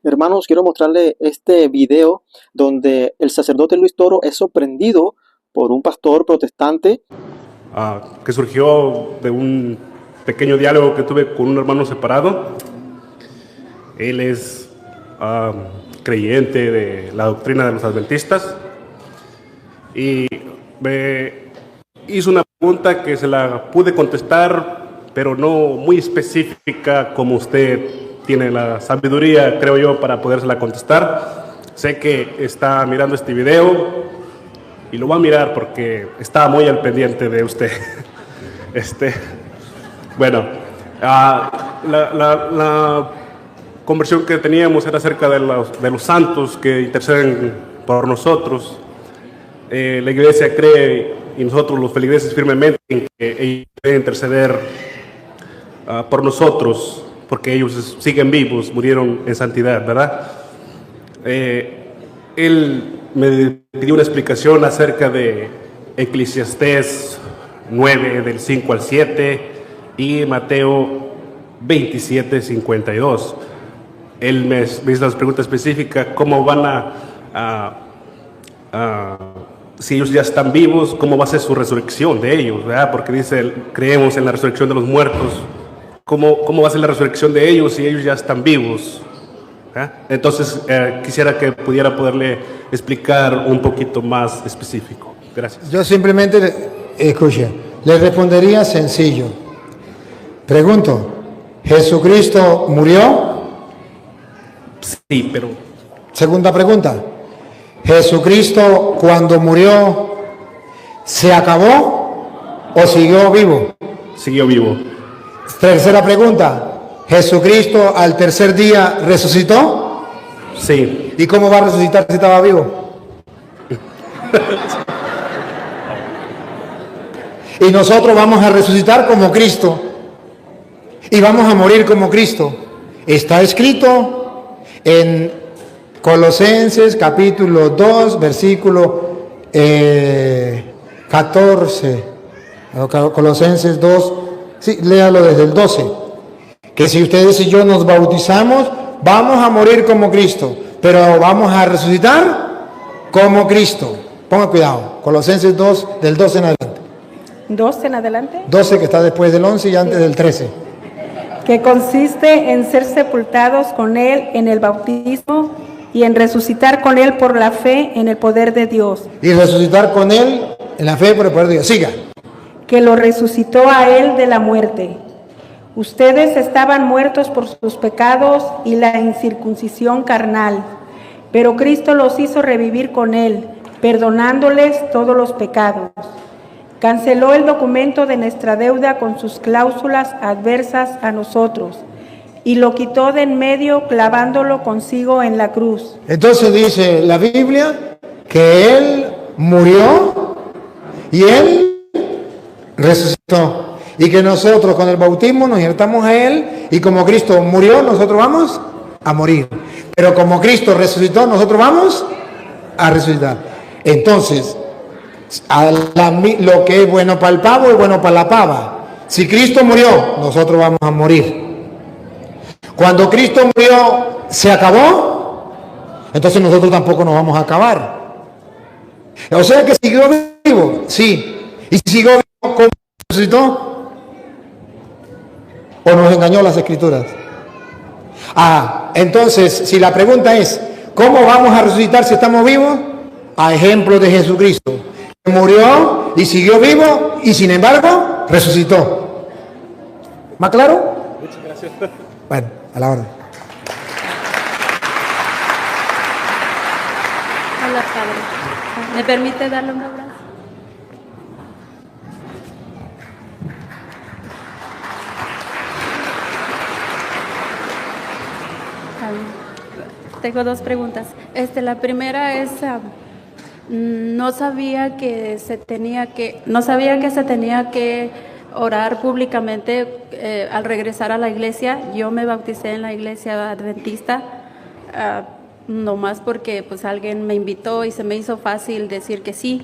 Hermanos, quiero mostrarle este video donde el sacerdote Luis Toro es sorprendido por un pastor protestante que surgió de un pequeño diálogo que tuve con un hermano separado. Él es creyente de la doctrina de los adventistas y me hizo una pregunta que se la pude contestar, pero no muy específica como usted tiene la sabiduría, creo yo, para podérsela contestar. Sé que está mirando este video y lo va a mirar porque está muy al pendiente de usted. Bueno, la conversión que teníamos era acerca de los santos que interceden por nosotros. La iglesia cree, y nosotros los feligreses firmemente, en que ellos deben interceder por nosotros, porque ellos siguen vivos, murieron en santidad, ¿verdad? Él me pidió una explicación acerca de Eclesiastés 9, del 5 al 7, y Mateo 27, 52. Él me hizo las preguntas específicas, ¿cómo van si ellos ya están vivos, cómo va a ser su resurrección de ellos, ¿verdad? Porque dice, creemos en la resurrección de los muertos. ¿Cómo va a ser la resurrección de ellos si ellos ya están vivos? Entonces, quisiera que pudiera poderle explicar un poquito más específico. Gracias. Yo simplemente, escuche, le respondería sencillo. Pregunto, ¿Jesucristo murió? Sí, pero... Segunda pregunta, ¿Jesucristo cuando murió se acabó o siguió vivo? Siguió vivo. Tercera pregunta, ¿Jesucristo al tercer día resucitó? Sí. ¿Y cómo va a resucitar si estaba vivo? Y nosotros vamos a resucitar como Cristo y vamos a morir como Cristo. Está escrito en Colosenses capítulo 2, versículo 14. Colosenses 2, sí, léalo desde el 12. Que si ustedes y yo nos bautizamos, vamos a morir como Cristo, pero vamos a resucitar como Cristo. Ponga cuidado, Colosenses 2, del 12 en adelante. ¿12 en adelante? 12 que está después del 11 y antes del 13. Que consiste en ser sepultados con Él en el bautismo y en resucitar con Él por la fe en el poder de Dios. Y resucitar con Él en la fe por el poder de Dios. Siga. Que lo resucitó a Él de la muerte. Ustedes estaban muertos por sus pecados y la incircuncisión carnal, pero Cristo los hizo revivir con Él, perdonándoles todos los pecados. Canceló el documento de nuestra deuda con sus cláusulas adversas a nosotros y lo quitó de en medio clavándolo consigo en la cruz. Entonces dice la Biblia que Él murió y Él resucitó. Y que nosotros con el bautismo nos injertamos a Él y como Cristo murió, nosotros vamos a morir. Pero como Cristo resucitó, nosotros vamos a resucitar. Entonces, lo que es bueno para el pavo es bueno para la pava. Si Cristo murió, nosotros vamos a morir. Cuando Cristo murió, ¿se acabó? Entonces nosotros tampoco nos vamos a acabar. O sea que siguió vivo, sí. Y si siguió vivo, ¿cómo resucitó? ¿O nos engañó las Escrituras? Entonces, si la pregunta es, ¿cómo vamos a resucitar si estamos vivos? A ejemplo de Jesucristo. Murió y siguió vivo y sin embargo resucitó. ¿Más claro? Muchas gracias. Bueno, a la hora. Hola, padre. ¿Me permite darle un abrazo? Tengo dos preguntas. La primera es, no sabía que se tenía que orar públicamente al regresar a la iglesia. Yo me bauticé en la iglesia adventista, nomás porque pues alguien me invitó y se me hizo fácil decir que sí.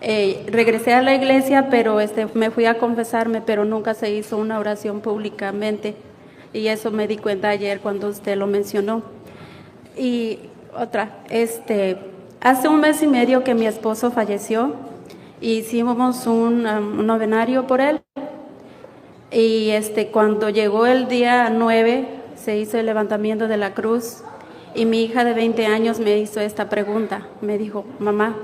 Regresé a la iglesia, pero me fui a confesarme, pero nunca se hizo una oración públicamente. Y eso me di cuenta ayer cuando usted lo mencionó. Y otra, hace un mes y medio que mi esposo falleció, hicimos un novenario por él, y cuando llegó el día 9, se hizo el levantamiento de la cruz, y mi hija de 20 años me hizo esta pregunta, me dijo, mamá,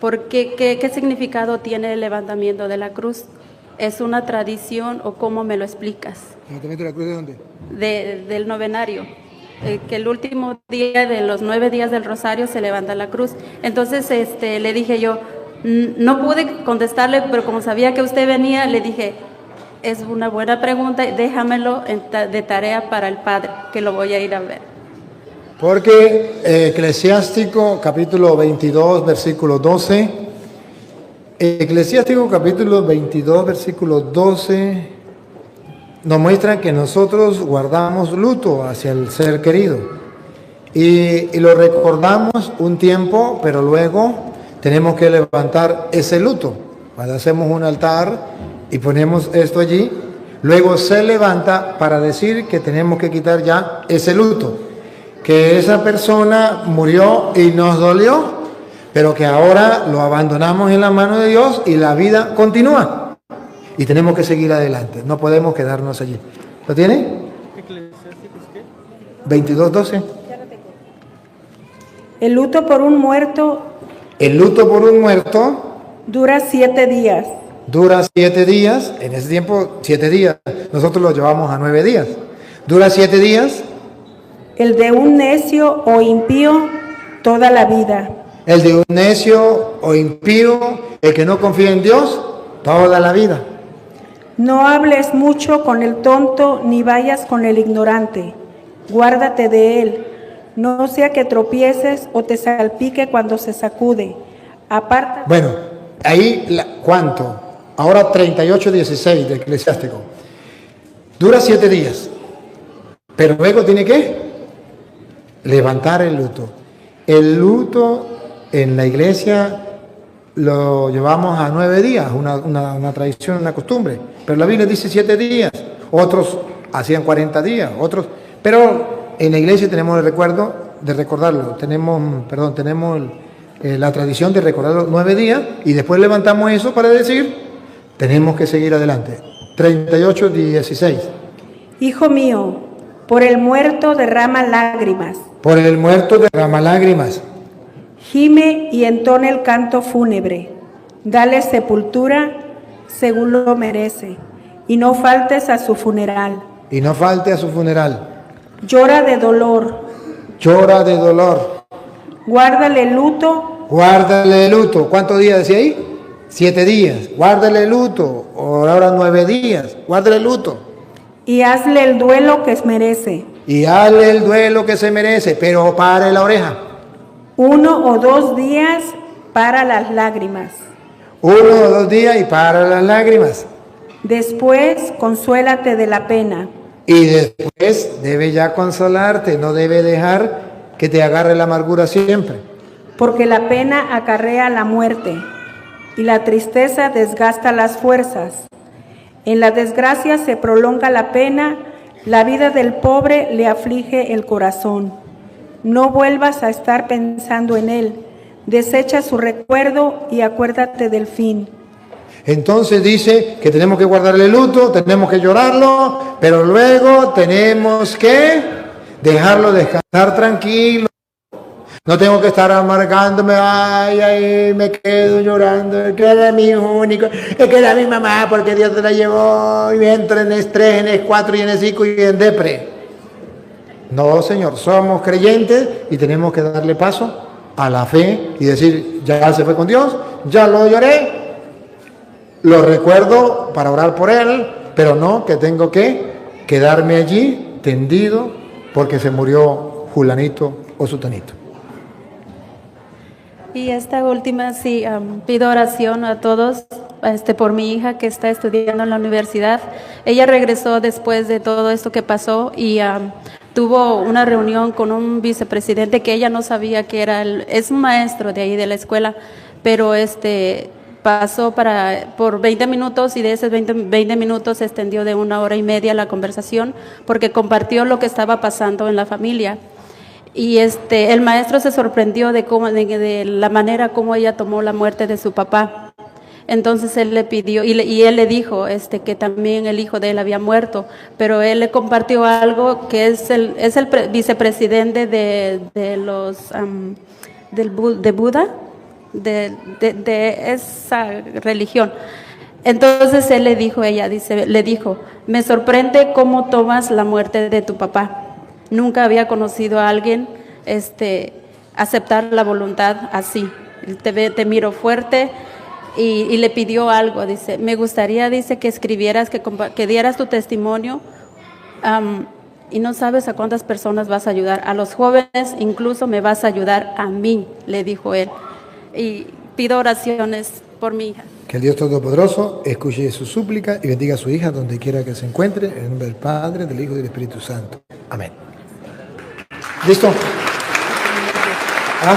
¿por qué significado tiene el levantamiento de la cruz? ¿Es una tradición o cómo me lo explicas? ¿Levantamiento de la cruz de dónde? Del novenario. Que el último día de los 9 días del rosario se levanta la cruz. Entonces le dije yo, no pude contestarle, pero como sabía que usted venía, le dije, es una buena pregunta, déjamelo de tarea para el Padre, que lo voy a ir a ver. Porque Eclesiástico capítulo 22, versículo 12, Eclesiástico capítulo 22, versículo 12, nos muestra que nosotros guardamos luto hacia el ser querido y lo recordamos un tiempo, pero luego tenemos que levantar ese luto. Cuando hacemos un altar y ponemos esto allí, luego se levanta para decir que tenemos que quitar ya ese luto, que esa persona murió y nos dolió, pero que ahora lo abandonamos en la mano de Dios y la vida continúa. Y tenemos que seguir adelante, no podemos quedarnos allí. ¿Lo tiene? 22:12. El luto por un muerto El luto por un muerto dura 7 días. dura 7 días, en ese tiempo 7 días, nosotros lo llevamos a 9 días. Dura 7 días, El de un necio o impío toda la vida. el de un necio o impío, el que no confía en Dios, toda la vida. No hables mucho con el tonto, ni vayas con el ignorante. Guárdate de él, no sea que tropieces o te salpique cuando se sacude. Apártate. Bueno, ahí, ¿cuánto? Ahora 38:16 de Eclesiástico. Dura 7 días, pero luego tiene que levantar el luto. El luto en la iglesia lo llevamos a 9 días, una tradición, una costumbre. Pero la Biblia dice 7 días. Otros hacían 40 días, otros. Pero en la iglesia tenemos el recuerdo de recordarlo. Tenemos la tradición de recordarlo 9 días y después levantamos eso para decir, tenemos que seguir adelante. 38:16. Hijo mío, por el muerto derrama lágrimas. Por el muerto derrama lágrimas. Gime y entona el canto fúnebre. Dale sepultura según lo merece, y no faltes a su funeral. Y no falte a su funeral. Llora de dolor, Llora de dolor. guárdale luto, Guárdale luto. ¿Cuántos días decía ahí? 7 días. Guárdale luto. Ahora 9 días. Guárdale luto. y hazle el duelo que merece. Y hazle el duelo que se merece, pero pare la oreja. 1 o 2 días para las lágrimas. 1 o 2 días y para las lágrimas. Después consuélate de la pena, Y después debe ya consolarte, no debe dejar que te agarre la amargura siempre. porque la pena acarrea la muerte y la tristeza desgasta las fuerzas. En la desgracia se prolonga la pena, la vida del pobre le aflige el corazón. No vuelvas a estar pensando en él, desecha su recuerdo y acuérdate del fin. Entonces dice que tenemos que guardarle luto, tenemos que llorarlo, pero luego tenemos que dejarlo descansar tranquilo. No tengo que estar amargándome, ay, me quedo llorando, es que era mi hijo único, es que era mi mamá porque Dios te la llevó, y entro en estrés, en E4 y en E5 y en depre. No, Señor, somos creyentes y tenemos que darle paso a la fe y decir, ya se fue con Dios, ya lo lloré, lo recuerdo para orar por él, pero no que tengo que quedarme allí tendido porque se murió fulanito o sutanito. Y esta última, sí, pido oración a todos por mi hija que está estudiando en la universidad. Ella regresó después de todo esto que pasó y tuvo una reunión con un vicepresidente que ella no sabía que era, es un maestro de ahí de la escuela, pero pasó por 20 minutos y de esos 20 minutos se extendió de 1 hora y media la conversación porque compartió lo que estaba pasando en la familia. Y el maestro se sorprendió de la manera como ella tomó la muerte de su papá. Entonces él le pidió, y él le dijo que también el hijo de él había muerto, pero él le compartió algo que es el vicepresidente de Buda, de esa religión. Entonces él le dijo, me sorprende cómo tomas la muerte de tu papá. Nunca había conocido a alguien aceptar la voluntad así. Te miro fuerte. Y le pidió algo, dice, me gustaría, dice, que escribieras, que dieras tu testimonio, y no sabes a cuántas personas vas a ayudar, a los jóvenes, incluso me vas a ayudar a mí, le dijo él. Y pido oraciones por mi hija. Que el Dios Todopoderoso escuche su súplica y bendiga a su hija donde quiera que se encuentre, en el nombre del Padre, del Hijo y del Espíritu Santo. Amén. ¿Listo? ¿Ah?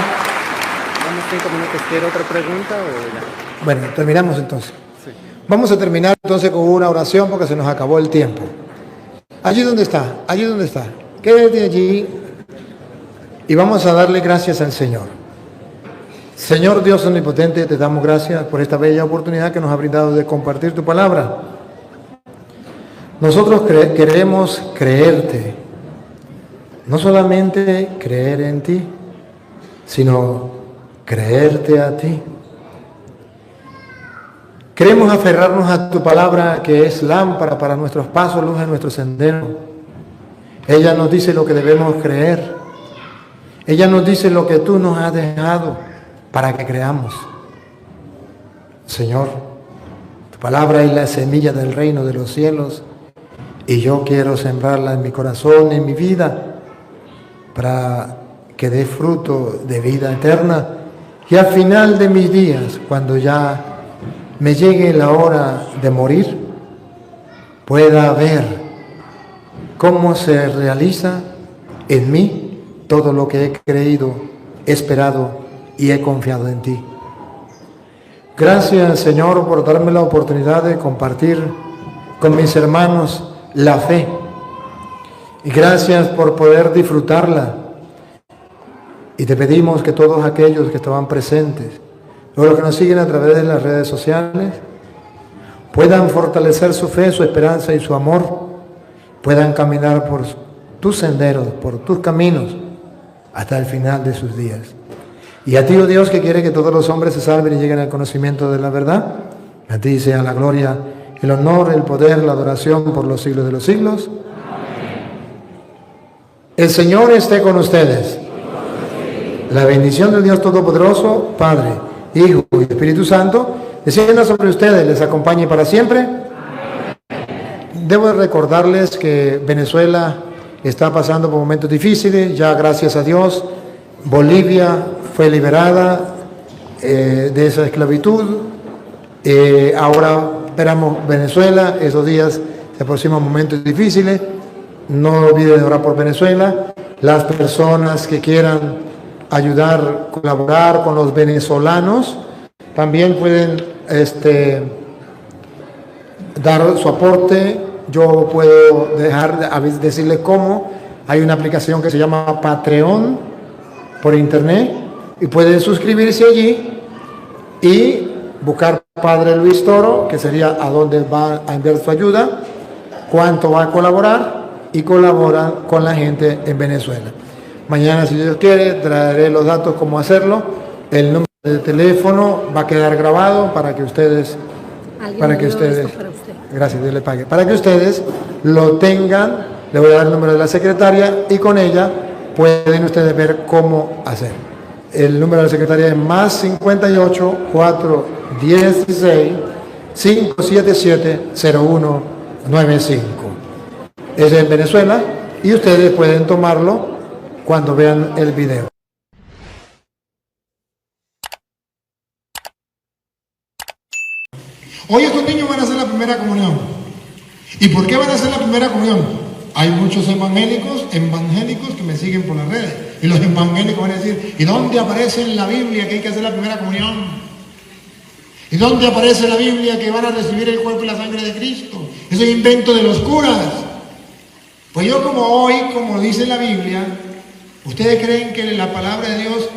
Damos 5 minutos. ¿Quiere otra pregunta o ya? Bueno, terminamos entonces. Sí. Vamos a terminar entonces con una oración porque se nos acabó el tiempo. Allí donde está, quédate allí y vamos a darle gracias al Señor. Señor Dios omnipotente, te damos gracias por esta bella oportunidad que nos ha brindado de compartir tu palabra. Nosotros queremos creerte, no solamente creer en ti, sino creerte a ti. Queremos aferrarnos a tu palabra que es lámpara para nuestros pasos, luz en nuestro sendero. Ella nos dice lo que debemos creer. Ella nos dice lo que tú nos has dejado para que creamos. Señor, tu palabra es la semilla del reino de los cielos y yo quiero sembrarla en mi corazón, en mi vida, para que dé fruto de vida eterna y al final de mis días, cuando ya me llegue la hora de morir, pueda ver cómo se realiza en mí todo lo que he creído, esperado y he confiado en ti. Gracias, Señor, por darme la oportunidad de compartir con mis hermanos la fe. Y gracias por poder disfrutarla. Y te pedimos que todos aquellos que estaban presentes, o los que nos siguen a través de las redes sociales, puedan fortalecer su fe, su esperanza y su amor, puedan caminar por tus senderos, por tus caminos, hasta el final de sus días. Y a ti, oh Dios, que quiere que todos los hombres se salven y lleguen al conocimiento de la verdad, a ti sea la gloria, el honor, el poder, la adoración por los siglos de los siglos. Amén. El Señor esté con ustedes. La bendición del Dios Todopoderoso, Padre, Hijo y Espíritu Santo, descienda sobre ustedes, les acompañe para siempre. Debo recordarles que Venezuela está pasando por momentos difíciles, ya gracias a Dios, Bolivia fue liberada de esa esclavitud, ahora esperamos Venezuela, esos días se aproximan momentos difíciles, no olviden de orar por Venezuela, las personas que quieran ayudar, colaborar con los venezolanos, también pueden dar su aporte. Yo puedo decirles cómo. Hay una aplicación que se llama Patreon por internet y pueden suscribirse allí y buscar Padre Luis Toro, que sería a dónde va a enviar su ayuda, cuánto va a colaborar y colaboran con la gente en Venezuela. Mañana, si Dios quiere, traeré los datos cómo hacerlo. El número de teléfono va a quedar grabado para que ustedes, gracias, Dios le pague, para que ustedes lo tengan. Le voy a dar el número de la secretaria y con ella pueden ustedes ver cómo hacer. El número de la secretaria es más 58 416 577 0195. Es en Venezuela y ustedes pueden tomarlo cuando vean el video. Hoy estos niños van a hacer la primera comunión. ¿Y por qué van a hacer la primera comunión? Hay muchos evangélicos que me siguen por las redes. Y los evangélicos van a decir, ¿y dónde aparece en la Biblia que hay que hacer la primera comunión? ¿Y dónde aparece en la Biblia que van a recibir el cuerpo y la sangre de Cristo? Eso es invento de los curas. Pues yo como dice la Biblia, ¿Ustedes creen que la palabra de Dios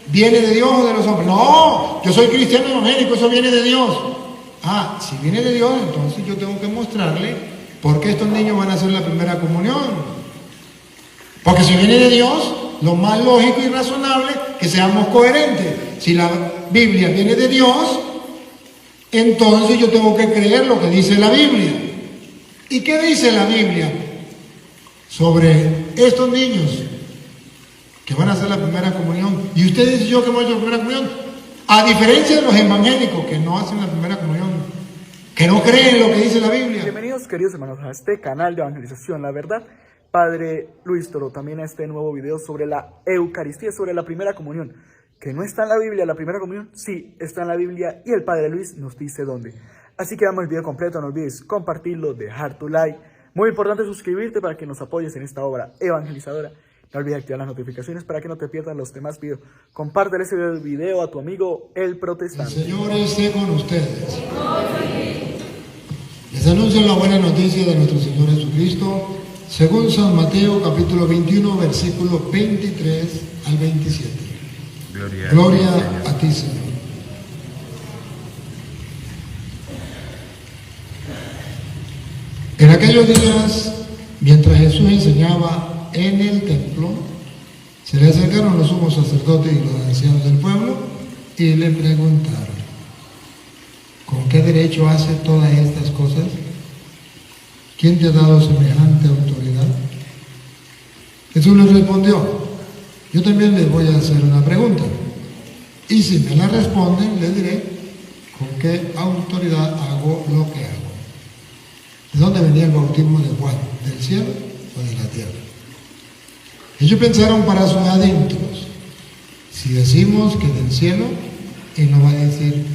viene de Dios o de los hombres? No, yo soy cristiano evangélico, eso viene de Dios. Ah, si viene de Dios, entonces yo tengo que mostrarle por qué estos niños van a hacer la primera comunión. Porque si viene de Dios, lo más lógico y razonable es que seamos coherentes. Si la Biblia viene de Dios, entonces yo tengo que creer lo que dice la Biblia. ¿Y qué dice la Biblia sobre estos niños que van a hacer la primera comunión? Y usted dice yo que voy a hacer la primera comunión. A diferencia de los evangélicos que no hacen la primera comunión, que no creen lo que dice la Biblia. Bienvenidos, queridos hermanos, a este canal de evangelización, la verdad. Padre Luis Toro, también a este nuevo video sobre la Eucaristía, sobre la primera comunión, que no está en la Biblia. La primera comunión sí está en la Biblia y el Padre Luis nos dice dónde. Así que veamos el video completo, no olvides compartirlo, dejar tu like. Muy importante suscribirte para que nos apoyes en esta obra evangelizadora. No olvides activar las notificaciones para que no te pierdas los demás videos. Compártele ese video a tu amigo el protestante. El Señor esté con ustedes. Les anuncio la buena noticia de nuestro Señor Jesucristo, según San Mateo capítulo 21, versículos 23 al 27. Gloria a ti, Señor. En aquellos días, mientras Jesús enseñaba en el templo, se le acercaron los sumos sacerdotes y los ancianos del pueblo y le preguntaron: ¿con qué derecho hace todas estas cosas? ¿Quién te ha dado semejante autoridad? Jesús les respondió: yo también les voy a hacer una pregunta, y si me la responden, les diré con qué autoridad hago lo que hago. ¿De dónde venía el bautismo de Juan? ¿Del cielo o de la tierra? Ellos pensaron para sus adentros: si decimos que del cielo, Él nos va a decir,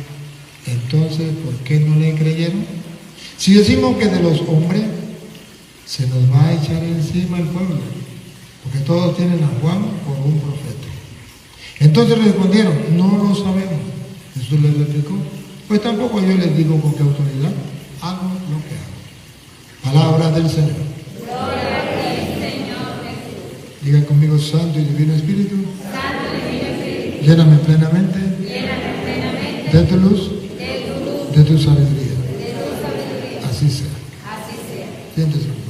entonces, ¿por qué no le creyeron? Si decimos que de los hombres, se nos va a echar encima el pueblo, porque todos tienen a Juan por un profeta. Entonces respondieron: no lo sabemos. Jesús les replicó: pues tampoco yo les digo con qué autoridad hago lo que hago. Palabra del Señor. Gloria a ti, Señor Jesús. Digan conmigo: Santo y Divino Espíritu, Santo y Divino Espíritu, lléname plenamente lléname de tu luz, de tu sabiduría. Así sea. así sea. Siéntese un momento.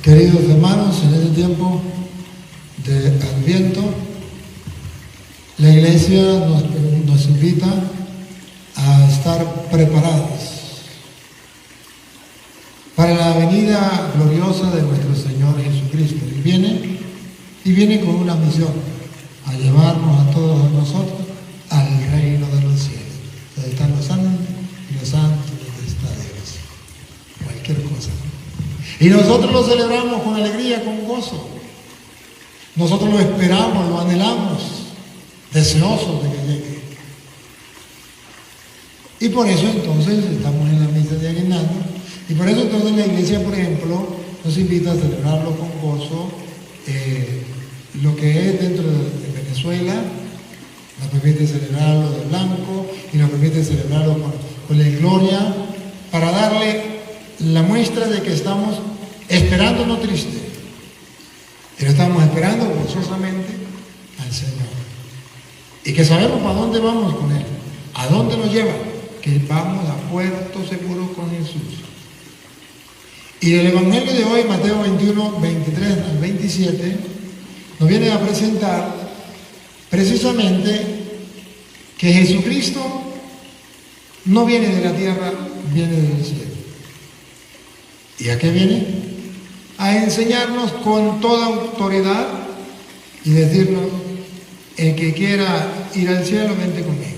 Queridos hermanos, en este tiempo de Adviento, la Iglesia nos invita a estar preparados para la venida gloriosa de nuestro Señor Jesucristo. Y viene con una misión: a llevarnos a todos nosotros al reino de los cielos, donde están los santos y los santos donde está Dios. Cualquier cosa. Y nosotros lo celebramos con alegría, con gozo. Nosotros lo esperamos, lo anhelamos, deseosos de que llegue. Y por eso entonces estamos en la misa de aguinaldo. Y por eso entonces la Iglesia, por ejemplo, nos invita a celebrarlo con gozo. Lo que es dentro de Venezuela, nos permite celebrarlo de blanco y nos permite celebrarlo con la gloria, para darle la muestra de que estamos esperando, no triste, pero estamos esperando gozosamente al Señor. Y que sabemos para dónde vamos con Él, a dónde nos lleva, que vamos a puerto seguro con Jesús. Y el Evangelio de hoy, Mateo 21, 23 al 27, nos viene a presentar precisamente que Jesucristo no viene de la tierra, viene del cielo. ¿Y a qué viene? A enseñarnos con toda autoridad y decirnos: el que quiera ir al cielo, vente conmigo.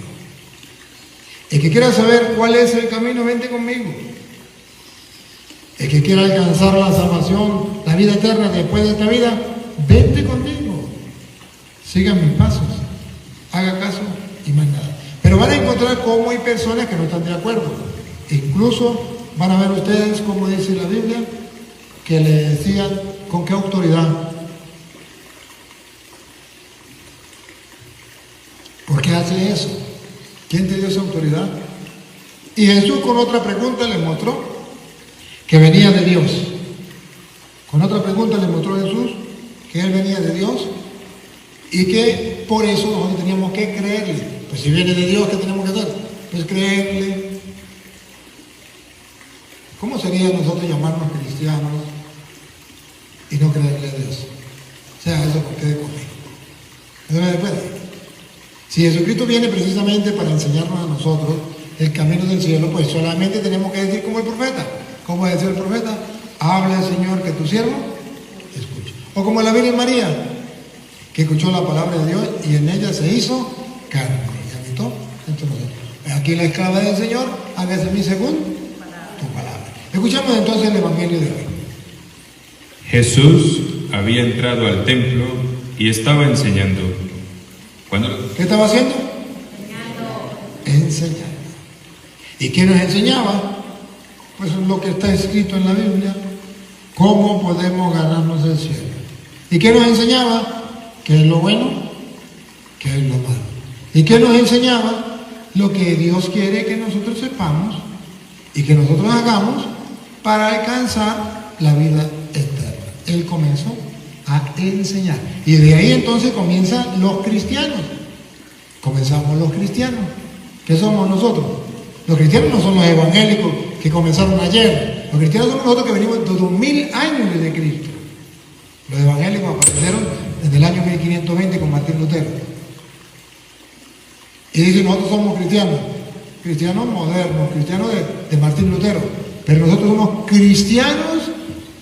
El que quiera saber cuál es el camino, vente conmigo. El que quiera alcanzar la salvación, la vida eterna después de esta vida, vente conmigo. Sigan mis pasos, haga caso y más nada. Pero van a encontrar cómo hay personas que no están de acuerdo. Incluso van a ver ustedes, como dice la Biblia, que le decían con qué autoridad. ¿Por qué hace eso? ¿Quién te dio esa autoridad? Y Jesús con otra pregunta le mostró que venía de Dios. Con otra pregunta le mostró Jesús que Él venía de Dios y que por eso nosotros teníamos que creerle. Pues si viene de Dios, ¿qué tenemos que hacer? Pues creerle. ¿Cómo sería nosotros llamarnos cristianos y no creerle a Dios? O sea, eso que quede conmigo. Eso no se puede. Si Jesucristo viene precisamente para enseñarnos a nosotros el camino del cielo, pues solamente tenemos que decir como el profeta. ¿Cómo decía el profeta? Habla, Señor, que tu siervo escuche. O como la Virgen María, que escuchó la palabra de Dios y en ella se hizo carne y habitó entre nosotros. Aquí la esclava del Señor, hágase en mí según tu palabra. Escuchamos entonces el Evangelio de hoy. Jesús había entrado al templo y estaba enseñando. ¿Qué estaba haciendo? Enseñando. ¿Y qué nos enseñaba? Pues lo que está escrito en la Biblia, cómo podemos ganarnos el cielo. ¿Y qué nos enseñaba? ¿Qué es lo bueno? ¿Qué es lo malo? ¿Y qué nos enseñaba? Lo que Dios quiere que nosotros sepamos y que nosotros hagamos para alcanzar la vida eterna. Él comenzó a enseñar. Y de ahí entonces comienzan los cristianos. Comenzamos los cristianos. ¿Qué somos nosotros? Los cristianos no son los evangélicos que comenzaron ayer. Los cristianos somos nosotros que venimos de 2000 años desde Cristo. Los evangélicos aparecieron desde el año 1520 con Martín Lutero. Y dicen, nosotros somos cristianos. Cristianos modernos, cristianos de Martín Lutero. Pero nosotros somos cristianos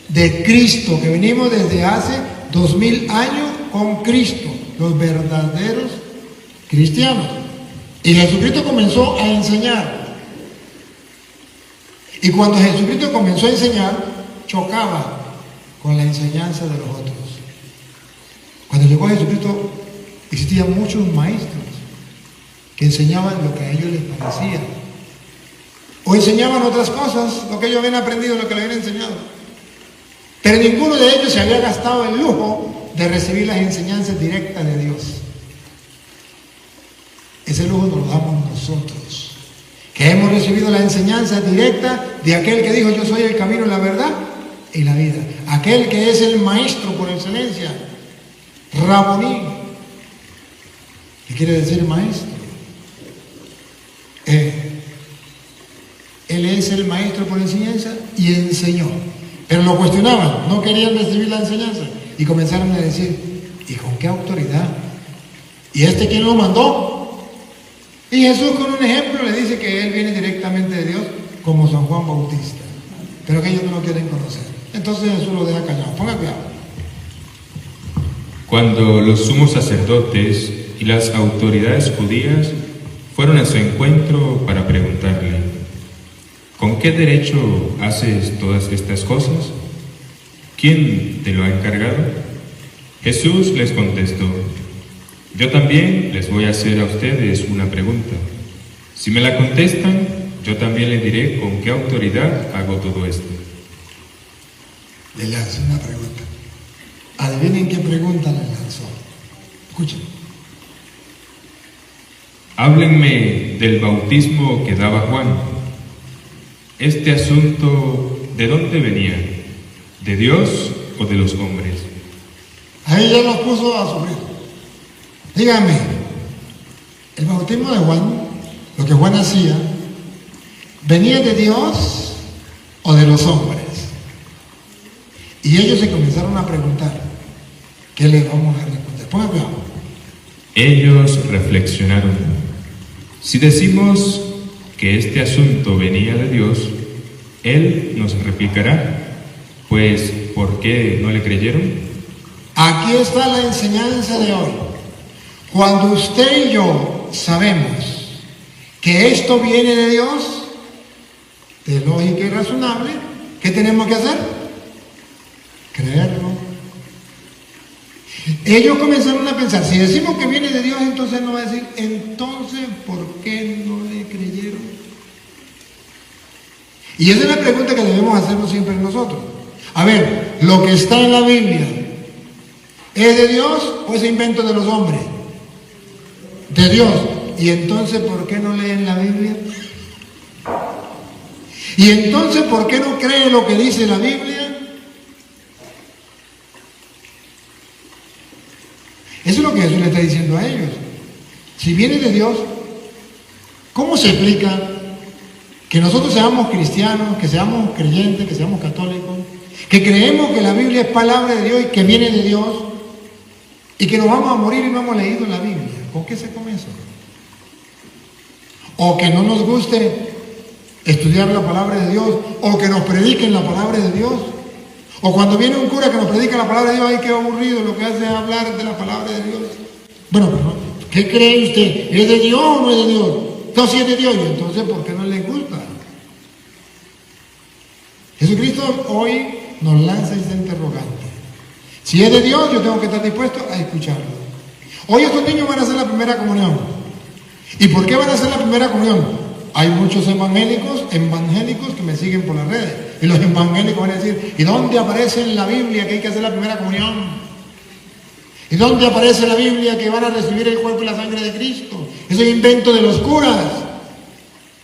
de Cristo, que venimos desde hace 2000 años con Cristo. Los verdaderos cristianos. Y Jesucristo comenzó a enseñar. Y cuando Jesucristo comenzó a enseñar, chocaba con la enseñanza de los otros. Cuando llegó Jesucristo, existían muchos maestros que enseñaban lo que a ellos les parecía. O enseñaban otras cosas, lo que ellos habían aprendido, lo que les habían enseñado. Pero ninguno de ellos se había gastado el lujo de recibir las enseñanzas directas de Dios. Ese lujo nos lo damos nosotros, que hemos recibido la enseñanza directa de aquel que dijo: yo soy el camino, la verdad y la vida. Aquel que es el maestro por excelencia, Raboní, que quiere decir maestro. Él es el maestro por enseñanza y enseñó. Pero lo cuestionaban, no querían recibir la enseñanza y comenzaron a decir: ¿y con qué autoridad? ¿Y quién lo mandó? Y Jesús con un ejemplo le dice que Él viene directamente de Dios, como San Juan Bautista, pero que ellos no lo quieren conocer. Entonces Jesús lo deja callado. Ponga cuidado. Cuando los sumos sacerdotes y las autoridades judías fueron a su encuentro para preguntarle: ¿con qué derecho haces todas estas cosas? ¿Quién te lo ha encargado? Jesús les contestó: yo también les voy a hacer a ustedes una pregunta. Si me la contestan, yo también les diré con qué autoridad hago todo esto. Le lanzo una pregunta. Adivinen qué pregunta le lanzó. Escuchen. Háblenme del bautismo que daba Juan. Este asunto, ¿de dónde venía? ¿De Dios o de los hombres? Ahí ya los puso a sufrir. Dígame, el bautismo de Juan, lo que Juan hacía, ¿venía de Dios o de los hombres? Y ellos se comenzaron a preguntar, ¿qué le vamos a responder? Ponga cuidado. Ellos reflexionaron: si decimos que este asunto venía de Dios, Él nos replicará, pues ¿por qué no le creyeron? Aquí está la enseñanza de hoy. Cuando usted y yo sabemos que esto viene de Dios, de lógica y razonable, ¿qué tenemos que hacer? Creerlo. Ellos comenzaron a pensar, si decimos que viene de Dios, entonces no va a decir, entonces, ¿por qué no le creyeron? Y esa es la pregunta que debemos hacernos siempre nosotros. A ver, ¿lo que está en la Biblia es de Dios o es invento de los hombres? De Dios. ¿Y entonces por qué no leen la Biblia? Y entonces, ¿por qué no cree lo que dice la Biblia? Eso es lo que Jesús le está diciendo a ellos. Si viene de Dios, ¿cómo se explica que nosotros seamos cristianos, que seamos creyentes, que seamos católicos, que creemos que la Biblia es palabra de Dios y que viene de Dios, y que nos vamos a morir y no hemos leído la Biblia? ¿Con qué se come eso? O que no nos guste estudiar la palabra de Dios, o que nos prediquen la palabra de Dios, o cuando viene un cura que nos predica la palabra de Dios, ay, qué aburrido, lo que hace es hablar de la palabra de Dios. Bueno, pero ¿qué cree usted? ¿Es de Dios o no es de Dios? Entonces, si es de Dios, y entonces, ¿por qué no le gusta? Jesucristo hoy nos lanza esta interrogante. Si es de Dios, yo tengo que estar dispuesto a escucharlo. Hoy estos niños van a hacer la primera comunión. ¿Y por qué van a hacer la primera comunión? Hay muchos evangélicos que me siguen por las redes. Y los evangélicos van a decir, ¿y dónde aparece en la Biblia que hay que hacer la primera comunión? ¿Y dónde aparece en la Biblia que van a recibir el cuerpo y la sangre de Cristo? Eso es invento de los curas.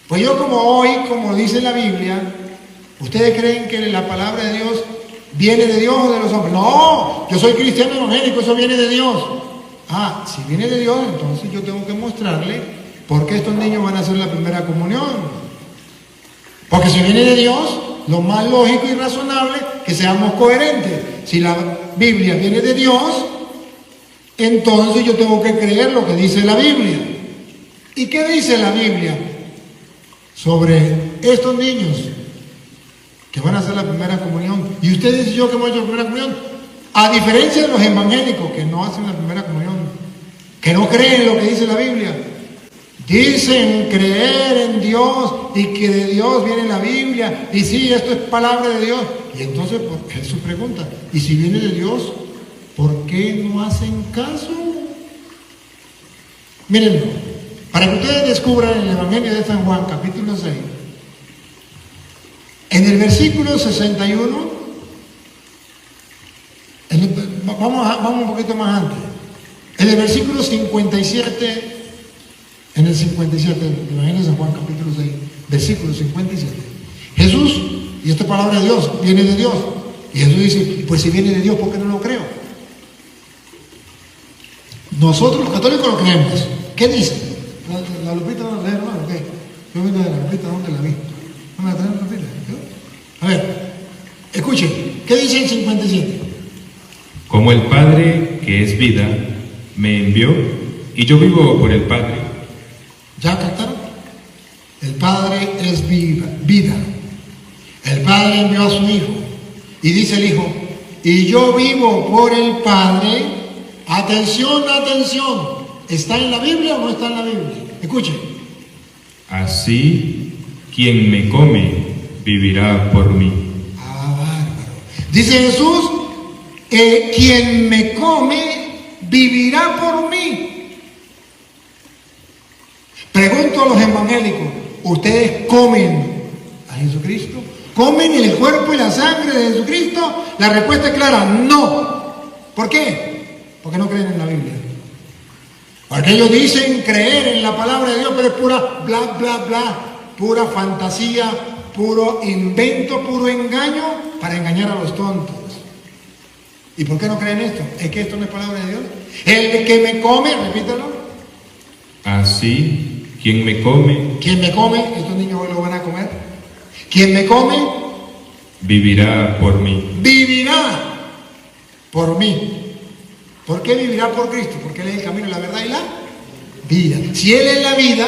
Pues yo como dice la Biblia, ¿ustedes creen que la palabra de Dios viene de Dios o de los hombres? No, yo soy cristiano evangélico, eso viene de Dios. Ah, si viene de Dios, entonces yo tengo que mostrarle por qué estos niños van a hacer la primera comunión. Porque si viene de Dios, lo más lógico y razonable es que seamos coherentes. Si la Biblia viene de Dios, entonces yo tengo que creer lo que dice la Biblia. ¿Y qué dice la Biblia sobre estos niños que van a hacer la primera comunión? Y ustedes y yo que hemos hecho la primera comunión, a diferencia de los evangélicos que no hacen la primera comunión, que no creen lo que dice la Biblia, dicen creer en Dios y que de Dios viene la Biblia, y sí, esto es palabra de Dios. Y entonces Jesús pregunta, ¿y si viene de Dios, por qué no hacen caso? Miren, para que ustedes descubran el Evangelio de San Juan, capítulo 6, en el versículo 61, vamos un poquito más antes, en el versículo 57, en el 57, el Evangelio de San Juan, capítulo 6, versículo 57, Jesús, y esta palabra de Dios, viene de Dios, y Jesús dice, pues si viene de Dios, ¿por qué no lo creo? Nosotros los católicos lo creemos. ¿Qué dice? La Lupita no la lee, hermano, ¿qué? Yo vengo de la Lupita, ¿dónde la vi? ¿No me la traen, Lupita? A ver, escuchen, ¿qué dice el 57? Como el Padre, que es vida, me envió, y yo vivo por el Padre. ¿Ya captaron? El Padre es vida. El Padre envió a su Hijo. Y dice el Hijo, y yo vivo por el Padre. Atención, atención. ¿Está en la Biblia o no está en la Biblia? Escuchen. Así, quien me come, vivirá por mí. Ah, bárbaro. Dice Jesús, quien me come, vivirá por mí. Pregunto a los evangélicos, ¿ustedes comen a Jesucristo? ¿Comen el cuerpo y la sangre de Jesucristo? La respuesta es clara, no. ¿Por qué? Porque no creen en la Biblia. Porque ellos dicen creer en la palabra de Dios, pero es pura bla, bla, bla, pura fantasía, puro invento, puro engaño para engañar a los tontos. ¿Y por qué no creen esto? ¿Es que esto no es palabra de Dios? El que me come, repítalo. Así, quien me come, estos niños hoy lo van a comer. Quien me come, vivirá por mí. Vivirá por mí. ¿Por qué vivirá por Cristo? Porque Él es el camino, la verdad y la vida. Si Él es la vida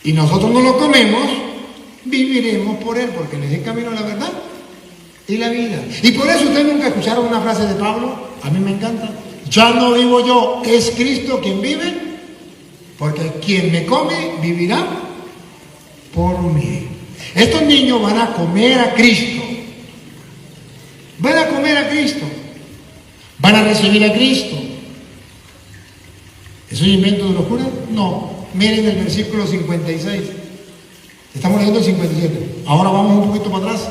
y nosotros no lo comemos, viviremos por Él, porque Él es el camino, la verdad y la vida. Y por eso ustedes nunca escucharon una frase de Pablo, a mí me encanta, ya no vivo yo, es Cristo quien vive, porque quien me come vivirá por mí. Estos niños van a comer a Cristo, van a comer a Cristo, van a recibir a Cristo. ¿Eso es invento de locura? No. Miren el versículo 56. Estamos leyendo el 57. Ahora vamos un poquito para atrás,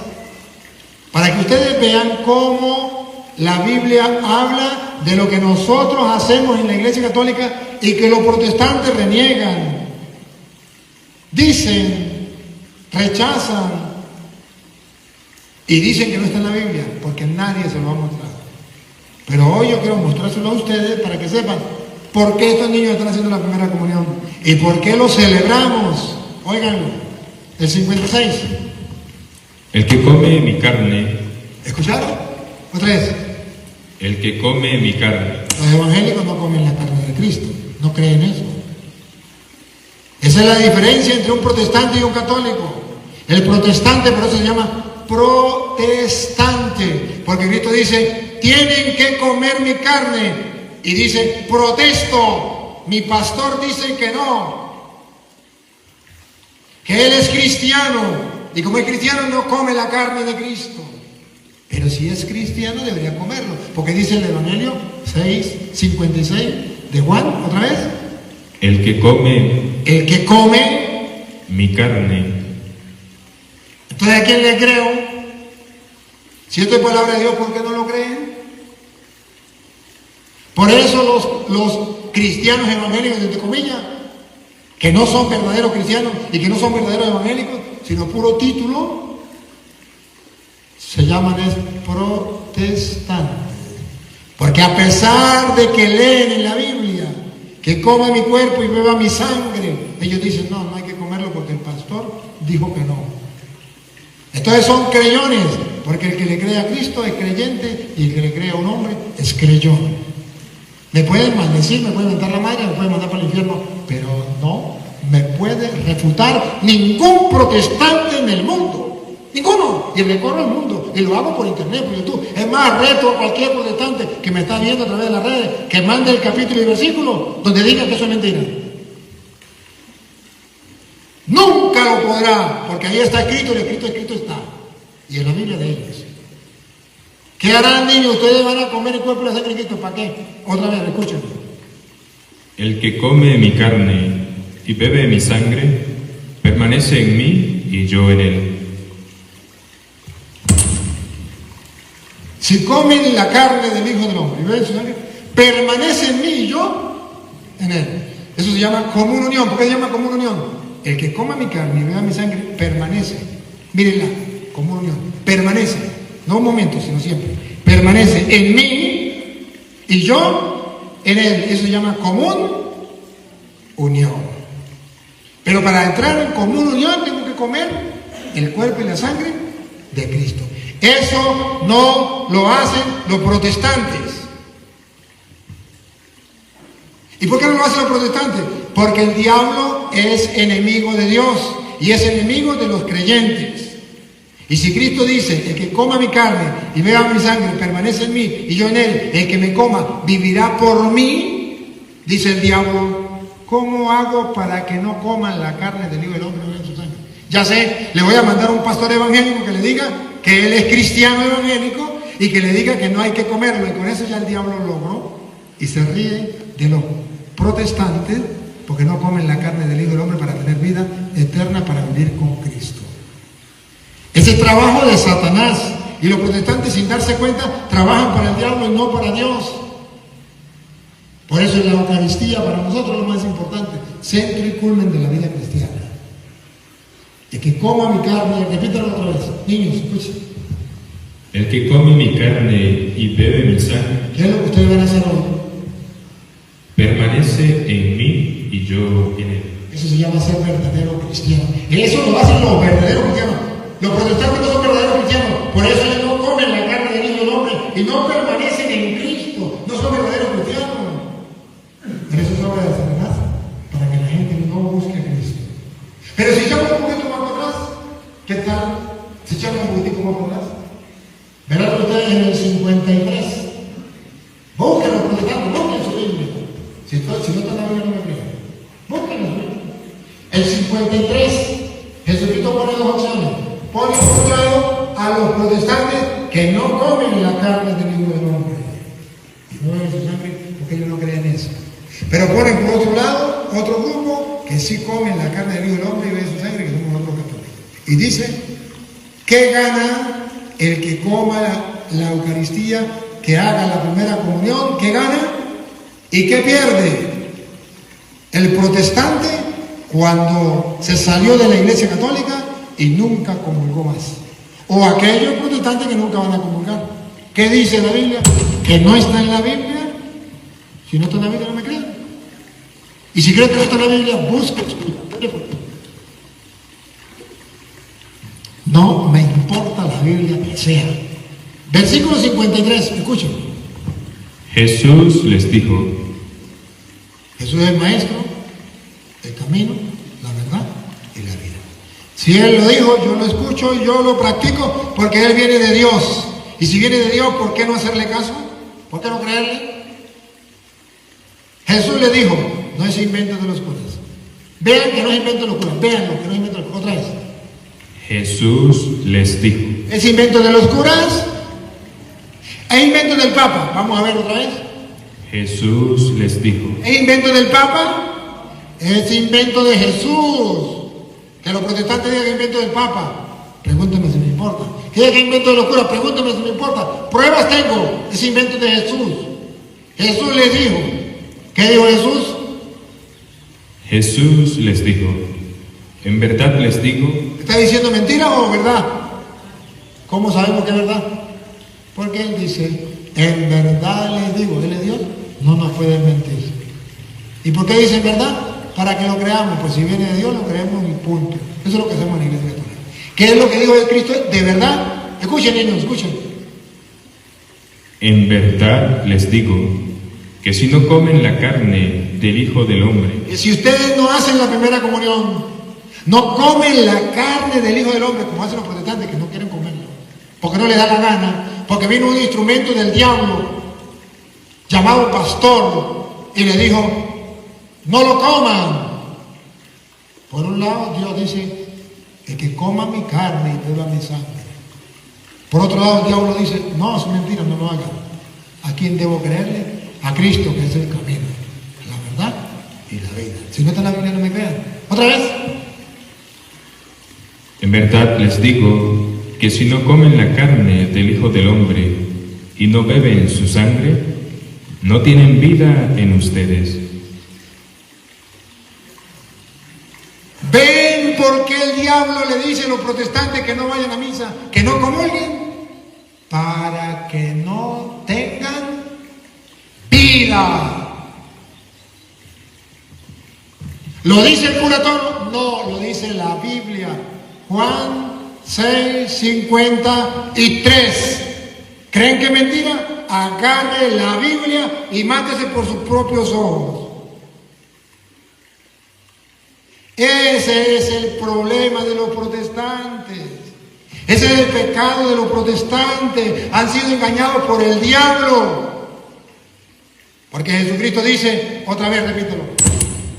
para que ustedes vean cómo la Biblia habla de lo que nosotros hacemos en la Iglesia Católica y que los protestantes reniegan. Dicen, rechazan y dicen que no está en la Biblia, porque nadie se lo va a mostrar. Pero hoy yo quiero mostrárselo a ustedes para que sepan por qué estos niños están haciendo la primera comunión y por qué lo celebramos. Oigan, el 56. El que come mi carne. ¿Escucharon? Otra vez. El que come mi carne. Los evangélicos no comen la carne de Cristo, no creen eso. Esa es la diferencia entre un protestante y un católico. El protestante, por eso se llama protestante, porque Cristo dice, tienen que comer mi carne, y dice, protesto, mi pastor dice que no, que él es cristiano, y como es cristiano no come la carne de Cristo. Pero si es cristiano debería comerlo, porque dice el Evangelio 6:56 de Juan, otra vez. El que come mi carne. Entonces, ¿a quién le creo? Si esto es palabra de Dios, ¿por qué no lo creen? Por eso los cristianos evangélicos, entre comillas, que no son verdaderos cristianos y que no son verdaderos evangélicos, sino puro título, se llaman protestantes. Porque a pesar de que leen en la Biblia que coma mi cuerpo y beba mi sangre, ellos dicen, no hay que comerlo porque el pastor dijo que no. Entonces son creyones, porque el que le cree a Cristo es creyente y el que le cree a un hombre es creyón. Me pueden maldecir, me pueden mentar la madre, me pueden mandar para el infierno, pero no me puede refutar ningún protestante en el mundo. Ninguno. Y recorro el mundo y lo hago por internet, por YouTube. Es más, reto a cualquier protestante que me está viendo a través de las redes que mande el capítulo y versículo donde diga que eso es mentira. Nunca lo podrá, porque ahí está escrito, y escrito está. Y en la Biblia de ellos. ¿Qué harán, niños? Ustedes van a comer el cuerpo y la sangre de Cristo. ¿Para qué? Otra vez, escuchen. El que come mi carne y bebe mi sangre, permanece en mí y yo en él. Si comen la carne del Hijo del Hombre y beben su sangre, permanece en mí y yo en él. Eso se llama común unión. ¿Por qué se llama común unión? El que coma mi carne y beba mi sangre, permanece. Mírenla, común unión. Permanece. No un momento, sino siempre. Permanece en mí y yo en él. Eso se llama común unión. Pero para entrar en común unión tengo que comer el cuerpo y la sangre de Cristo. Eso no lo hacen los protestantes. ¿Y por qué no lo hacen los protestantes? Porque el diablo es enemigo de Dios y es enemigo de los creyentes. Y si Cristo dice, el que coma mi carne y beba mi sangre permanece en mí y yo en él, el que me coma vivirá por mí, dice el diablo, ¿cómo hago para que no coman la carne del Hijo del Hombre y beban su sangre? Ya sé, le voy a mandar a un pastor evangélico que le diga que él es cristiano evangélico y que le diga que no hay que comerlo, y con eso ya el diablo logró y se ríe de los protestantes porque no comen la carne del Hijo del Hombre para tener vida eterna, para vivir con Cristo. Ese es trabajo de Satanás, y los protestantes, sin darse cuenta, trabajan para el diablo y no para Dios. Por eso la Eucaristía para nosotros es lo más importante, centro y culmen de la vida cristiana. El que coma mi carne, repítalo otra vez, niños, escuchen. El que come mi carne y bebe mi sangre, ¿qué es lo que ustedes van a hacer hoy? Permanece en mí y yo en él. Eso se llama ser verdadero cristiano. Eso lo hacen los verdaderos cristianos. Los protestantes no son verdaderos cristianos, por eso ellos no comen la carne del Hijo del Hombre y no permanecen en Cristo, no son verdaderos cristianos. Pero eso es obra de Satanás, para que la gente no busque a Cristo. Pero si echamos un poquito más para atrás, ¿qué tal? Si echamos un poquito más para atrás, verán ustedes en el 53. Busquen los protestantes, busquen su Biblia. Si no está en la Biblia, no me crean. Busquen la Biblia. El 53, Jesucristo pone dos opciones. Pone por un lado a los protestantes que no comen la carne del Hijo del Hombre y no beben su sangre porque ellos no creen eso. Pero ponen por otro lado otro grupo que sí comen la carne del Hijo del Hombre y beben su sangre, que somos nosotros católicos. Y dice, ¿qué gana el que coma la Eucaristía, que haga la primera comunión? ¿Qué gana? ¿Y qué pierde? El protestante, cuando se salió de la Iglesia Católica, y nunca comulgó más. O aquellos protestantes que nunca van a comulgar. ¿Qué dice la Biblia? Que no está en la Biblia. Si no está en la Biblia, no me crean. Y si creen que no está en la Biblia, busquen su teléfono. No me importa la Biblia que sea. Versículo 53, escuchen. Jesús les dijo: Jesús es el maestro, el camino, la verdad y la vida. Si Él lo dijo, yo lo escucho y yo lo practico porque Él viene de Dios. Y si viene de Dios, ¿por qué no hacerle caso? ¿Por qué no creerle? Jesús le dijo, no es invento de los curas. Vean que no es invento de los curas. Vean lo que no es invento de los curas. Otra vez. Jesús les dijo: ¿Es invento de los curas? ¿Es invento del Papa? Vamos a ver otra vez. Jesús les dijo: ¿Es invento del Papa? Es invento de Jesús. Que los protestantes digan que es invento del Papa. Pregúnteme si me importa. Que digan que es invento de los curas. Pregúnteme si me importa. Pruebas tengo. Es invento de Jesús. Jesús les dijo. ¿Qué dijo Jesús? Jesús les dijo: en verdad les digo. ¿Está diciendo mentira o verdad? ¿Cómo sabemos que es verdad? Porque Él dice, en verdad les digo, Él es Dios, no nos puede mentir. ¿Y por qué dice en verdad? Para que lo creamos, pues si viene de Dios lo creemos y punto. Eso es lo que hacemos en la Iglesia Católica. ¿Qué es lo que dijo de Cristo? ¿De verdad? Escuchen, niños, escuchen. En verdad les digo que si no comen la carne del Hijo del Hombre, Si ustedes no hacen la primera comunión, no comen la carne del Hijo del Hombre, como hacen los protestantes que no quieren comerlo, porque no les da la gana, porque vino un instrumento del diablo llamado pastor y le dijo, no lo coman. Por un lado, Dios dice, el que coma mi carne y beba mi sangre. Por otro lado, el diablo dice, no, es mentira, no lo hagan. ¿A quién debo creerle? A Cristo, que es el camino, la verdad y la vida. Si no está en la Biblia, no me crean. ¿Otra vez? en verdad les digo que si no comen la carne del Hijo del Hombre y no beben su sangre, no tienen vida en ustedes. ¿Ven por qué el diablo le dice a los protestantes que no vayan a misa, que no comulguen? Para que no tengan vida. ¿Lo dice el cura Toro? No, lo dice la Biblia. Juan 6:53. ¿Creen que es mentira? Agarre la Biblia y mátese por sus propios ojos. Ese es el problema de los protestantes. Ese es el pecado de los protestantes. Han sido engañados por el diablo. Porque Jesucristo dice, otra vez repítelo.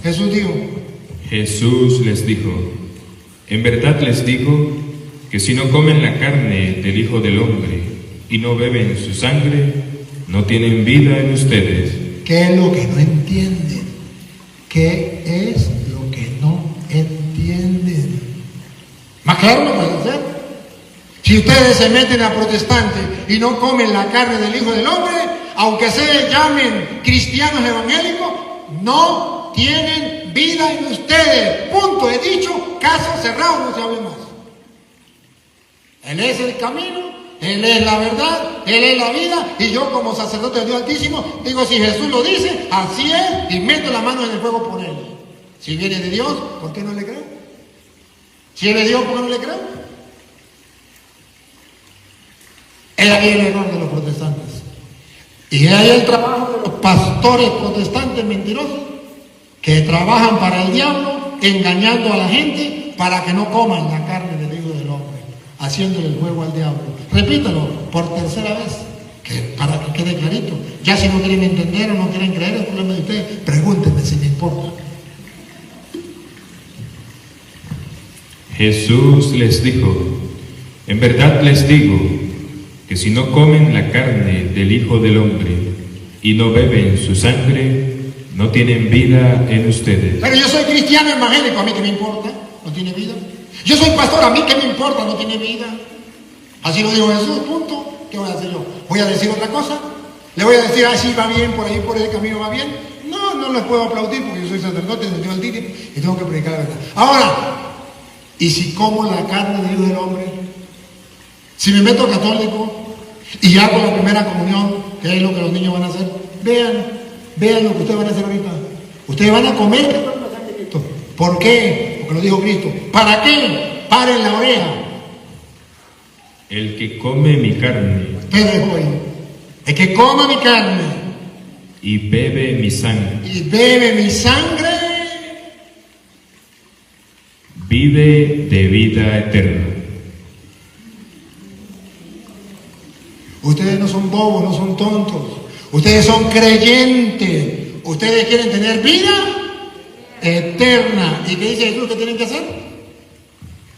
Jesús dijo. Jesús les dijo: en verdad les digo que si no comen la carne del Hijo del Hombre y no beben su sangre, no tienen vida en ustedes. ¿Qué es lo que no entienden? ¿Qué es lo que no entienden? Más claro no puede ser. Si ustedes se meten a protestantes y no comen la carne del Hijo del Hombre, aunque se llamen cristianos evangélicos, no tienen vida en ustedes. Punto. He dicho, caso cerrado, no se hable más. Él es el camino, Él es la verdad, Él es la vida, y yo como sacerdote del Dios Altísimo digo, si Jesús lo dice, así es, y meto la mano en el fuego por Él. Si viene de Dios, ¿por qué no le creo? Si Él es Dios, ¿por qué no le creo? Es ahí el error de los protestantes. Y es ahí el trabajo de los pastores protestantes mentirosos que trabajan para el diablo, engañando a la gente para que no coman la carne del Hijo del Hombre, haciéndole el juego al diablo. Repítalo por tercera vez, para que quede clarito. Ya si no quieren entender o no quieren creer, es problema de ustedes. Pregúntenme si me importa. Jesús les dijo: en verdad les digo que si no comen la carne del Hijo del Hombre y no beben su sangre, no tienen vida en ustedes. Pero yo soy cristiano evangélico, ¿a mí qué me importa? ¿No tiene vida? Yo soy pastor, ¿a mí qué me importa? ¿No tiene vida? Así lo dijo Jesús, punto. ¿Qué voy a hacer yo? ¿Voy a decir otra cosa? ¿Le voy a decir, sí, va bien, por ahí, por ese camino va bien? No, no les puedo aplaudir porque yo soy sacerdote del Dios Altísimo y tengo que predicar la verdad. Ahora, Y si como la carne del Hijo del Hombre, si me meto católico y hago la primera comunión, que es lo que los niños van a hacer, vean lo que ustedes van a hacer ahorita. Ustedes van a comer el cuerpo y la sangre de Cristo. ¿Por qué? Porque lo dijo Cristo. ¿Para qué? Paren la oreja. El que come mi carne Ustedes hoy, el que coma mi carne y bebe mi sangre, vive de vida eterna. Ustedes no son bobos, no son tontos. Ustedes son creyentes. Ustedes quieren tener vida eterna. ¿Y qué dice Jesús que tienen que hacer?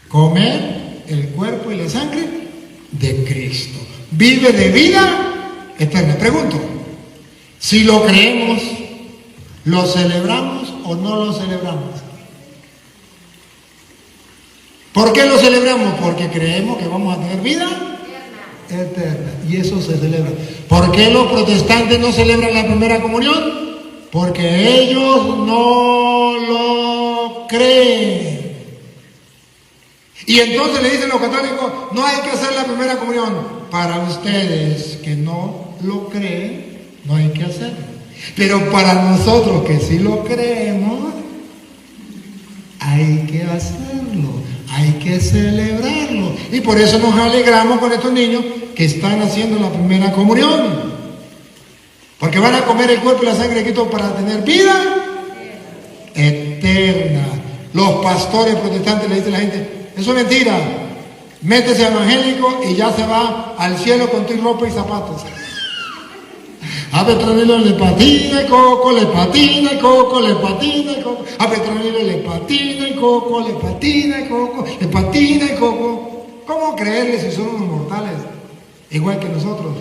Comer el cuerpo y la sangre de Cristo. Vive de vida eterna. Pregunto, si lo creemos, ¿lo celebramos o no lo celebramos? ¿Por qué lo celebramos? Porque creemos que vamos a tener vida eterna. Y eso se celebra. ¿Por qué los protestantes no celebran la primera comunión? Porque ellos no lo creen. Y entonces le dicen los católicos, no hay que hacer la primera comunión. Para ustedes que no lo creen, no hay que hacerlo. Pero para nosotros que sí lo creemos, hay que hacerlo, hay que celebrarlo. Y por eso nos alegramos con estos niños que están haciendo la primera comunión. Porque van a comer el cuerpo y la sangre de Cristo para tener vida eterna. Los pastores protestantes le dicen a la gente, eso es mentira, métese evangélico y ya se va al cielo con tu ropa y zapatos. A Petronilo le patina y Coco, le patina y Coco, le patina y Coco. A Petronilo le patina y Coco, le patina y Coco, le patina y Coco. ¿Cómo creerle si son unos mortales igual que nosotros?